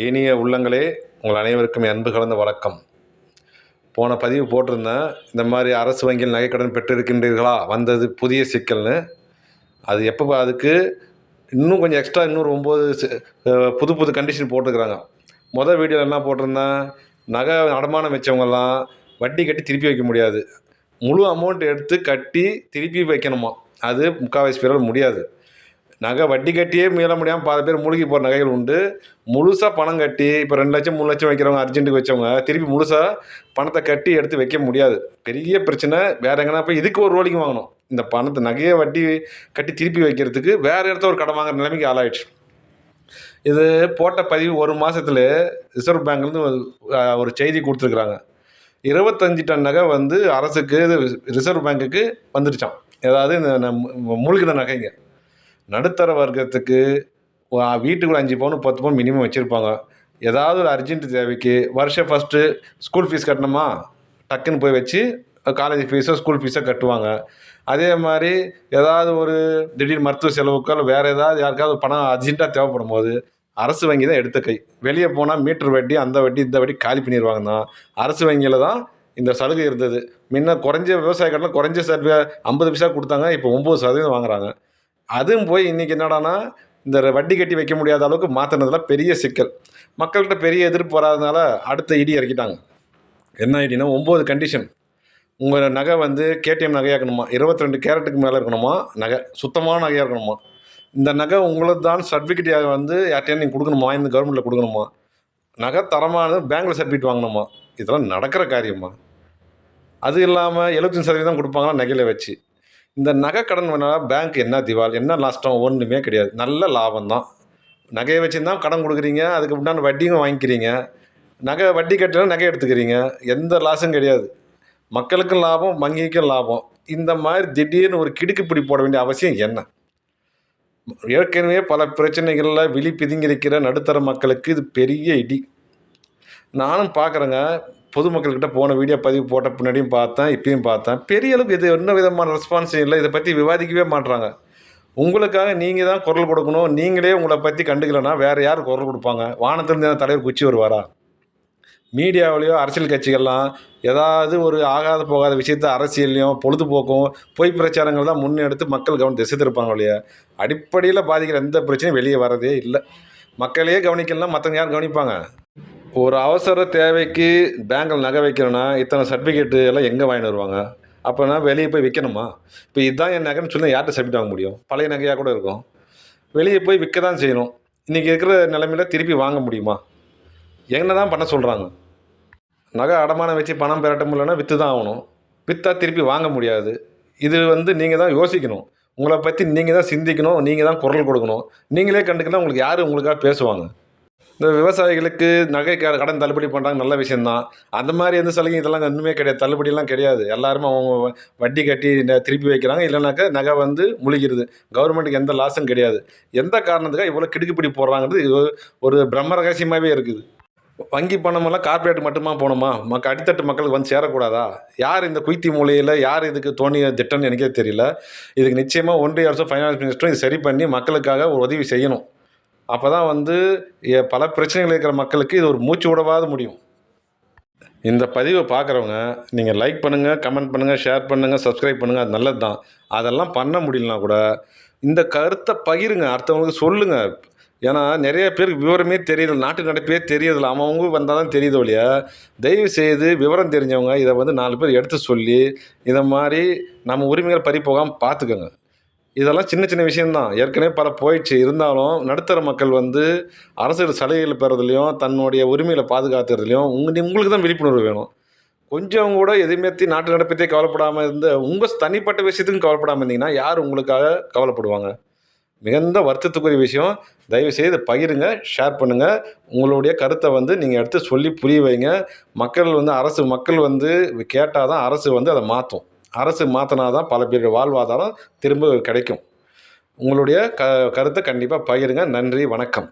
இனிய உள்ளங்களே, உங்கள் அனைவருக்கும் என் அன்பு கலந்த வணக்கம். போன பதிவு போட்டிருந்தேன். இந்த மாதிரி அரசு வங்கியில் நகைக்கடன் பெற்றிருக்கின்றீர்களா? வந்தது புதிய சிக்கல்னு. அது எப்போ அதுக்கு இன்னும் கொஞ்சம் எக்ஸ்ட்ரா இன்னொரு 9 புது புது கண்டிஷன் போட்டுருக்குறாங்க. மொதல் வீடியோவில் என்ன போட்டிருந்தேன், நகை அடமானம் வச்சவங்கலாம் வட்டி கட்டி திருப்பி வைக்க முடியாது. முழு அமௌண்ட் எடுத்து கட்டி திருப்பி வைக்கணுமா. அது முக்கால்வாசி பேரால் முடியாது. நகை வட்டி கட்டியே மீள முடியாமல் பாதி பேர் மூழ்கி போகிற நகைகள் உண்டு. முழுசாக பணம் கட்டி இப்போ 2 லட்சம் 3 லட்சம் வைக்கிறவங்க, அர்ஜென்ட்டுக்கு வச்சவங்க திருப்பி முழுசாக பணத்தை கட்டி எடுத்து வைக்க முடியாது. பெரிய பிரச்சனை. வேறு எங்கன்னா போய் இதுக்கு ஒரு ரோலிங் வாங்கணும். இந்த பணத்தை நகையை வட்டி கட்டி திருப்பி வைக்கிறதுக்கு வேறு இடத்துல ஒரு கடன் வாங்குற நிலைமைக்கு ஆளாயிடுச்சு. இது போட்ட பதிவு 1 மாதத்துல ரிசர்வ் பேங்க்லேருந்து ஒரு செய்தி கொடுத்துருக்குறாங்க. 25 டன் நகை வந்து அரசுக்கு ரிசர்வ் பேங்க்குக்கு வந்துடுச்சான். ஏதாவது இந்த மூழ்கின நகைங்க. நடுத்தர வர்க்கத்துக்கு வீட்டுக்குள்ள 5 பவுன் 10 பவுன் மினிமம் வச்சுருப்பாங்க. ஏதாவது ஒரு அர்ஜென்ட் தேவைக்கு வருஷம் ஃபஸ்ட்டு ஸ்கூல் ஃபீஸ் கட்டணுமா, டக்குன்னு போய் வச்சு காலேஜ் ஃபீஸோ ஸ்கூல் ஃபீஸோ கட்டுவாங்க. அதே மாதிரி ஏதாவது ஒரு திடீர் மருத்துவ செலவுக்கோ இல்லை வேறு ஏதாவது யாருக்காவது பணம் அர்ஜென்ட்டாக தேவைப்படும் போது அரசு வங்கி தான் எடுத்த கை. வெளியே போனால் மீட்டர் வட்டி, அந்த வட்டி, இந்த வட்டி காலி பண்ணிடுவாங்க தான். அரசு வங்கியில் தான் இந்த சலுகை இருந்தது. முன்ன குறைஞ்ச விவசாய கடனில் குறைஞ்ச 50 பைசா கொடுத்தாங்க. இப்போ 9% வாங்குறாங்க. அதுவும் போய் இன்றைக்கி என்னடானா இந்த வட்டி கட்டி வைக்க முடியாத அளவுக்கு மாற்றினதுல பெரிய சிக்கல். மக்கள்கிட்ட பெரிய எதிர்ப்பு வராதனால அடுத்த இடி இறக்கிட்டாங்க. என்ன ஐடினா 9 கண்டிஷன். உங்கள் நகை வந்து கேடிஎம் நகையாக்கணுமா, 22 கேரட்டுக்கு மேலே இருக்கணுமா, நகை சுத்தமான நகையாக இருக்கணுமா, இந்த நகை உங்களுக்கு தான் சர்டிஃபிகேட் வந்து யார்ட்டையும் நீங்கள் கொடுக்கணுமா, இந்த கவர்மெண்ட்டில் கொடுக்கணுமா, நகை தரமானது பேங்க்கில் சர்டிஃபிகேட் வாங்கணுமா. இதெல்லாம் நடக்கிற காரியமா? அது இல்லாமல் 75% கொடுப்பாங்களா நகையில் வச்சு. இந்த நகை கடன் வேணால் பேங்க் என்ன திவால், என்ன நஷ்டம்? ஒன்றுமே கிடையாது. நல்ல லாபம் தான். நகையை வச்சுருந்தா கடன் கொடுக்குறீங்க, அதுக்கு உண்டான வட்டியும் வாங்கிக்கிறீங்க. நகை வட்டி கட்டலாம், நகை எடுத்துக்கிறீங்க. எந்த லாஸும் கிடையாது. மக்களுக்கும் லாபம், வங்கிக்கும் லாபம். இந்த மாதிரி திடீர்னு ஒரு கிடுக்குப்பிடி போட வேண்டிய அவசியம் என்ன? ஏற்கனவே பல பிரச்சனைகளில் விழி பிதுங்கிருக்கிற நடுத்தர மக்களுக்கு இது பெரிய இடி. நானும் பார்க்குறேங்க. பொதுமக்கள்கிட்ட போன வீடியோ பதிவு போட்ட பின்னாடியும் பார்த்தேன், இப்பயும் பார்த்தேன். பெரிய அளவுக்கு இது என்ன விதமான ரெஸ்பான்ஸும் இல்லை. இதை பற்றி விவாதிக்கவே மாட்றாங்க. உங்களுக்காக நீங்கள் தான் குரல் கொடுக்கணும். நீங்களே உங்களை பற்றி கண்டுக்கலைன்னா வேறு யார் குரல் கொடுப்பாங்க? வானத்திலிருந்து தலைவர் குச்சி வருவாரா? மீடியாவிலையோ அரசியல் கட்சிகள்லாம் ஏதாவது ஒரு ஆகாத போகாத விஷயத்த அரசியல்லையும் பொழுதுபோக்கும் பொய் பிரச்சாரங்கள் தான் முன்னெடுத்து மக்கள் திசை திருப்பாங்க இல்லையா? அடிப்படையில் பாதிக்கிற எந்த பிரச்சனையும் வெளியே வரதே இல்லை. மக்களையே கவனிக்கலாம், மற்றவங்க யார் கவனிப்பாங்க? ஒரு அவசர தேவைக்கு பேங்கில் நகை வைக்கணும்னா இத்தனை சர்டிஃபிகேட்டு எல்லாம் எங்கே வாங்கிட்டு வருவாங்க? அப்போனா வெளியே போய் விற்கணுமா? இப்போ இதுதான் என் நகைன்னு சொல்லி யார்கிட்ட சர்டிஃபிகேட் வாங்க முடியும்? பழைய நகையாக கூட இருக்கும். வெளியே போய் விற்க தான் செய்யணும். இன்றைக்கி இருக்கிற நிலைமையில் திருப்பி வாங்க முடியுமா? என்ன தான் பண்ண சொல்கிறாங்க? நகை அடமானம் வச்சு பணம் பெறட்ட முடியலன்னா விற்று தான் ஆகணும். விற்றா திருப்பி வாங்க முடியாது. இது நீங்கள் தான் யோசிக்கணும். உங்களை பற்றி நீங்கள் தான் சிந்திக்கணும். நீங்கள் தான் குரல் கொடுக்கணும். நீங்களே கண்டுக்கலாம், உங்களுக்கு யார் உங்களுக்காக பேசுவாங்க? இந்த விவசாயிகளுக்கு நகை கடன் தள்ளுபடி பண்ணுறாங்க, நல்ல விஷயந்தான். அந்த மாதிரி எந்த சலுகையும் இதெல்லாம் ஒன்றுமே கிடையாது. தள்ளுபடியெல்லாம் கிடையாது. எல்லாருமே அவங்க வட்டி கட்டி திருப்பி வைக்கிறாங்க. இல்லைனாக்கா நகை வந்து முழுகிடுது. கவர்மெண்ட்டுக்கு எந்த லாஸும் கிடையாது. எந்த காரணத்துக்காக இவ்வளோ கிடுக்குப்பிடி போடுறாங்கிறது இது ஒரு பிரம்ம ரகசியமாகவே இருக்குது. வங்கி பணமெல்லாம் கார்பரேட் மட்டுமா போகணுமா? அடித்தட்டு மக்களுக்கு வந்து சேரக்கூடாதா? யார் இந்த குய்த்தி மூலையில் யார் இதுக்கு தோணிய திட்டம்னு எனக்கே தெரியல. இதுக்கு நிச்சயமாக ஒன்றிய அரசும் ஃபைனான்ஸ் மினிஸ்டரும் இது சரி பண்ணி மக்களுக்காக ஒரு உதவி செய்யணும். அப்போ தான் வந்து பல பிரச்சனைகள் இருக்கிற மக்களுக்கு இது ஒரு மூச்சு விடவாது முடியும். இந்த பதிவை பார்க்குறவங்க நீங்கள் லைக் பண்ணுங்கள், கமெண்ட் பண்ணுங்கள், ஷேர் பண்ணுங்கள், சப்ஸ்கிரைப் பண்ணுங்கள். அது நல்லது தான். அதெல்லாம் பண்ண முடியலனா கூட இந்த கருத்தை பகிருங்க, அடுத்தவங்களுக்கு சொல்லுங்கள். ஏன்னா நிறைய பேருக்கு விவரமே தெரியல, நாட்டு நடப்பே தெரியறதில்ல. அவங்க வந்தால் தான் தெரியுது இல்லையா? தயவு செய்து விவரம் தெரிஞ்சவங்க இதை வந்து 4 பேர் எடுத்து சொல்லி இதை மாதிரி நம்ம உரிமைகள் பறி போகாமல் பார்த்துக்கோங்க. இதெல்லாம் சின்ன சின்ன விஷயந்தான். ஏற்கனவே பல போயிடுச்சு. இருந்தாலும் நடுத்தர மக்கள் வந்து அரசியல் சலுகைகள் பெறதுலையும் தன்னுடைய உரிமைகளை பாதுகாத்துறதுலையும் உங்களுக்கு தான் விழிப்புணர்வு வேணும். கொஞ்சம் கூட எதுவுமே நாட்டு நடப்பத்தையே கவலைப்படாமல் இருந்து உங்கள் தனிப்பட்ட விஷயத்துக்கும் கவலைப்படாமல் இருந்தீங்கன்னா யார் உங்களுக்காக கவலைப்படுவாங்க? மிகுந்த வருத்தத்துக்குரிய விஷயம். தயவுசெய்து பகிருங்க, ஷேர் பண்ணுங்கள். உங்களுடைய கருத்தை வந்து நீங்கள் எடுத்து சொல்லி புரிய வைங்க. மக்கள் வந்து கேட்டால் தான் அரசு வந்து அதை மாற்றும். அரசு மாற்றினா தான் பல பேருடைய வாழ்வாதாரம் திரும்ப கிடைக்கும். உங்களுடைய கருத்தை கண்டிப்பாக பகிருங்க. நன்றி, வணக்கம்.